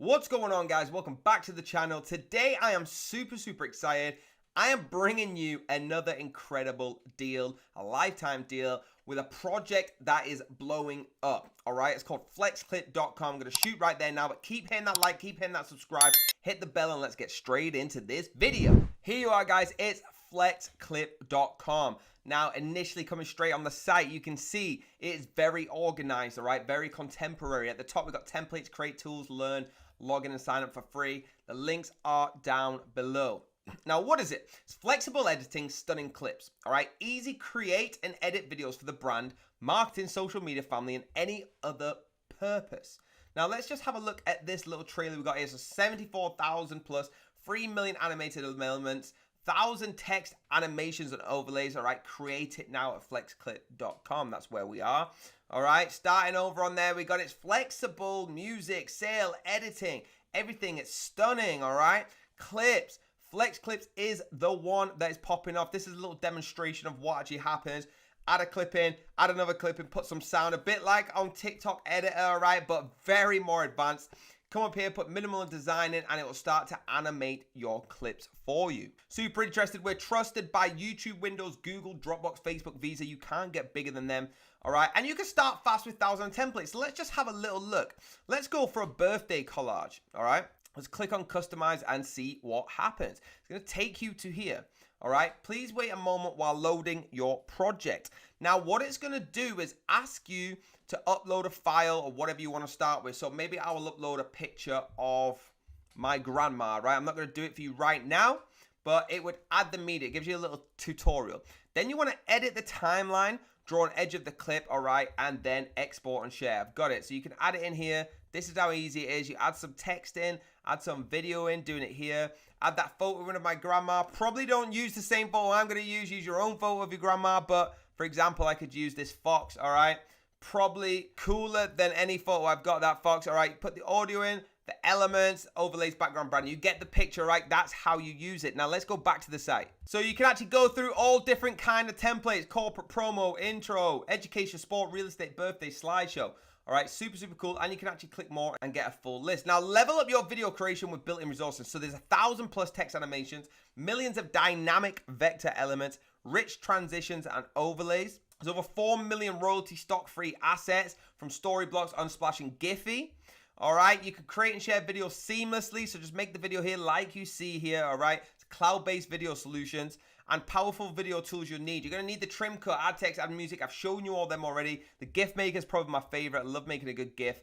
What's going on, guys? Welcome back to the channel. Today I am super excited. I am bringing you another incredible deal, a lifetime deal with a project that is blowing up. All right, it's called Flexclip.com. I'm going to shoot right there now, but keep hitting that like, keep hitting that subscribe, hit the bell, and let's get straight into this video. Here you are, guys. It's Flexclip.com. Now, initially coming straight on the site, you can see it is very organized, all right, very contemporary. At the top, we've got templates, create tools, learn, log in and sign up for free. The links are down below. Now, what is it? It's flexible editing, stunning clips, all right? Easy create and edit videos for the brand, marketing, social media, family, and any other purpose. Now, let's just have a look at this little trailer we got here. So 74,000 plus, 3 million animated elements, 1,000 text animations and overlays, all right? Create it now at flexclip.com. That's where we are. All right, starting over on there, we got it's flexible music, sale, editing, everything. It's stunning, all right? Clips. Flexclips is the one that is popping off. This is a little demonstration of what actually happens. Add a clip in, add another clip in, put some sound, a bit like on TikTok editor, all right, but very more advanced. Come up here, put minimal design in, and it will start to animate your clips for you. Super interested. We're trusted by YouTube, Windows, Google, Dropbox, Facebook, Visa. You can't get bigger than them, all right? And you can start fast with 1,000 templates. So let's just have a little look. Let's go for a birthday collage, all right? Let's click on customize and see what happens. It's going to take you to here. All right, please wait a moment while loading your project. Now, what it's going to do is ask you to upload a file or whatever you want to start with. So maybe I will upload a picture of my grandma, right? I'm not going to do it for you right now, but it would add the media. It gives you a little tutorial. Then you want to edit the timeline, draw an edge of the clip, all right, and then export and share. I've got it. So you can add it in here. This is how easy it is. You add some text in, add some video in, doing it here. Add that photo in of my grandma. Probably don't use the same photo I'm going to use. Use your own photo of your grandma. But for example, I could use this fox, all right? Probably cooler than any photo. I've got that fox, all right? Put the audio in, the elements, overlays, background, brand. You get the picture, right? That's how you use it. Now let's go back to the site. So you can actually go through all different kind of templates: corporate promo, intro, education, sport, real estate, birthday, slideshow. All right, super cool. And you can actually click more and get a full list. Now, level up your video creation with built-in resources. So there's 1,000 plus text animations, millions of dynamic vector elements, rich transitions and overlays. There's over 4 million royalty stock-free assets from Storyblocks, Unsplash, and Giphy. All right, you can create and share videos seamlessly. So just make the video here like you see here, all right? It's cloud-based video solutions and powerful video tools you'll need. You're going to need the trim cut, add text, add music. I've shown you all them already. The GIF maker is probably my favorite. I love making a good GIF.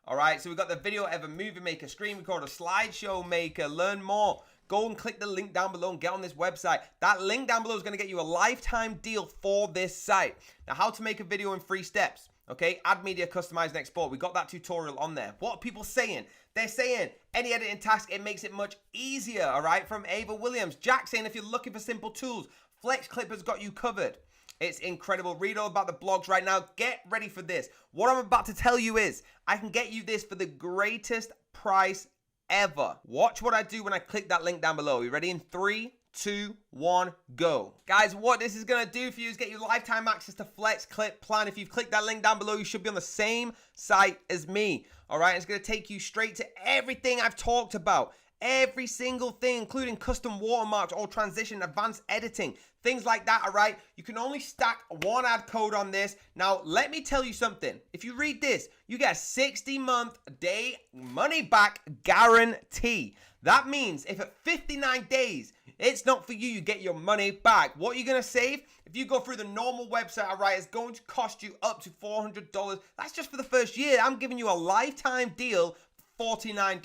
All right, so we've got the video editor, movie maker, screen recorder, slideshow maker. Learn more. Go and click the link down below and get on this website. That link down below is going to get you a lifetime deal for this site. Now, how to make a video in 3 steps. Okay, add media, customize, and export. We got that tutorial on there. What are people saying? They're saying any editing task, it makes it much easier, all right? From Ava Williams. Jack saying if you're looking for simple tools, Flexclip has got you covered. It's incredible. Read all about the blogs right now. Get ready for this. What I'm about to tell you is I can get you this for the greatest price ever. Watch what I do when I click that link down below. You ready? In 3, 2, 1, go. Guys, what this is going to do for you is get you lifetime access to Flexclip plan. If you've clicked that link down below, you should be on the same site as me. All right, it's going to take you straight to everything I've talked about. Every single thing, including custom watermarks, all transition, advanced editing, things like that, all right? You can only stack one ad code on this. Now, let me tell you something. If you read this, you get a 60-month day money back guarantee. That means if at 59 days, it's not for you, you get your money back. What are you going to save? If you go through the normal website, all right, it's going to cost you up to $400. That's just for the first year. I'm giving you a lifetime deal. $49.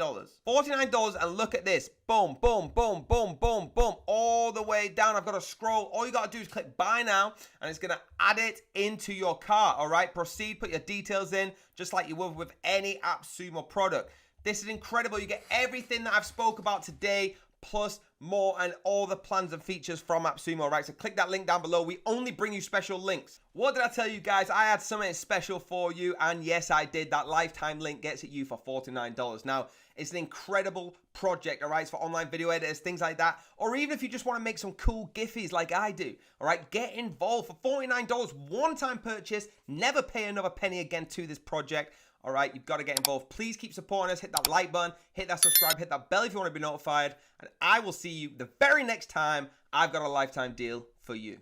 $49, and look at this. Boom, boom, boom, boom, boom, boom. All the way down. I've got to scroll. All you got to do is click buy now, and it's going to add it into your cart. All right, proceed. Put your details in, just like you would with any AppSumo product. This is incredible. You get everything that I've spoke about today, plus more, and all the plans and features from AppSumo, right? So click that link down below. We only bring you special links. What did I tell you, guys? I had something special for you, and yes, I did. That lifetime link gets it you for $49. Now, it's an incredible project, all right? It's for online video editors, things like that, or even if you just want to make some cool Giphies like I do, all right? Get involved for $49, one-time purchase, never pay another penny again to this project. All right, you've got to get involved. Please keep supporting us. Hit that like button, hit that subscribe, hit that bell if you want to be notified. And I will see you the very next time I've got a lifetime deal for you.